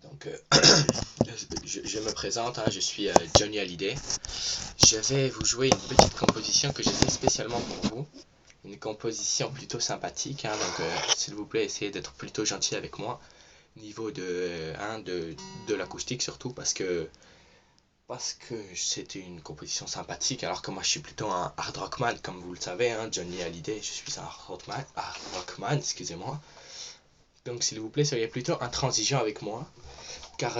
Donc je me présente, hein, je suis Johnny Hallyday. Je vais vous jouer une petite composition que j'ai fait spécialement pour vous. Une composition plutôt sympathique, hein, donc s'il vous plaît, essayez d'être plutôt gentil avec moi. Niveau de l'acoustique surtout, parce que c'était une composition sympathique, alors que moi je suis plutôt un hard rockman, comme vous le savez, hein, Johnny Hallyday, je suis un hard rockman, excusez-moi. Donc s'il vous plaît, soyez plutôt intransigeant avec moi. Car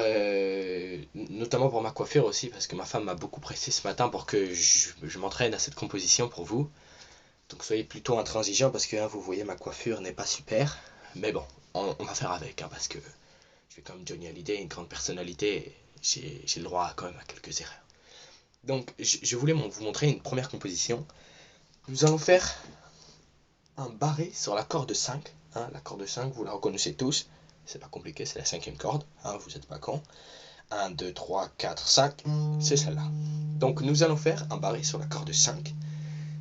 notamment pour ma coiffure aussi, parce que ma femme m'a beaucoup pressé ce matin pour que je m'entraîne à cette composition pour vous. Donc soyez plutôt intransigeants parce que hein, vous voyez ma coiffure n'est pas super. Mais bon, on va faire avec, hein, parce que je suis comme Johnny Hallyday, une grande personnalité, j'ai le droit quand même à quelques erreurs. Donc je voulais vous montrer une première composition. Nous allons faire un barré sur la corde 5. Hein, la corde 5, vous la reconnaissez tous. C'est pas compliqué, c'est la cinquième corde. Hein, vous êtes pas con. 1, 2, 3, 4, 5, c'est celle-là. Donc nous allons faire un barré sur la corde 5,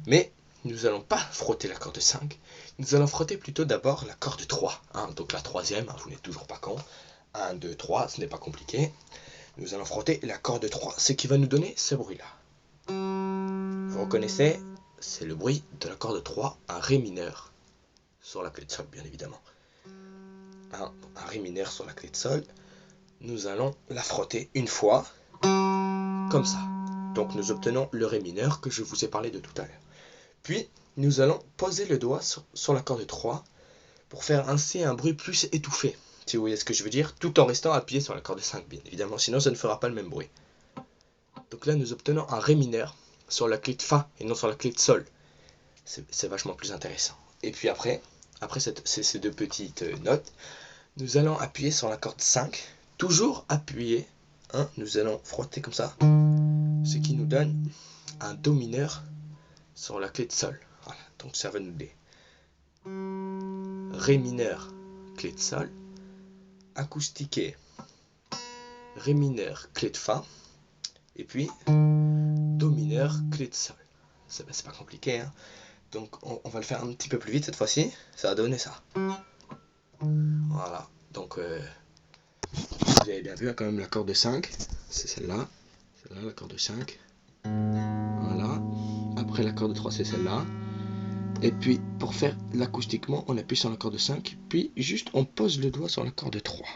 mais nous allons pas frotter la corde 5, nous allons frotter plutôt d'abord la corde 3, hein, donc la troisième, hein, vous n'êtes toujours pas con. 1, 2, 3, ce n'est pas compliqué. Nous allons frotter la corde 3, ce qui va nous donner ce bruit-là. Vous reconnaissez, c'est le bruit de la corde 3, un Ré mineur, sur la clé de sol bien évidemment. Un Ré mineur sur la clé de sol. Nous allons la frotter une fois, comme ça. Donc nous obtenons le Ré mineur que je vous ai parlé de tout à l'heure. Puis nous allons poser le doigt sur la corde 3 pour faire ainsi un bruit plus étouffé, si vous voyez ce que je veux dire, tout en restant appuyé sur la corde 5 bien évidemment, sinon ça ne fera pas le même bruit. Donc là nous obtenons un Ré mineur sur la clé de Fa et non sur la clé de Sol. C'est vachement plus intéressant. Et puis après ces deux petites notes, nous allons appuyer sur la corde 5, toujours appuyé, hein, nous allons frotter comme ça, ce qui nous donne un Do mineur sur la clé de Sol. Voilà, donc ça va nous donner Ré mineur, clé de Sol, acoustiqué, Ré mineur, clé de Fa, et puis Do mineur, clé de Sol. C'est pas compliqué, hein. Donc on va le faire un petit peu plus vite cette fois-ci, ça va donner ça. Voilà, donc vous avez bien vu, quand même la corde 5, c'est celle-là, la corde 5. Voilà, après la corde 3 c'est celle-là. Et puis pour faire l'acoustiquement, on appuie sur la corde 5, puis juste on pose le doigt sur la corde 3.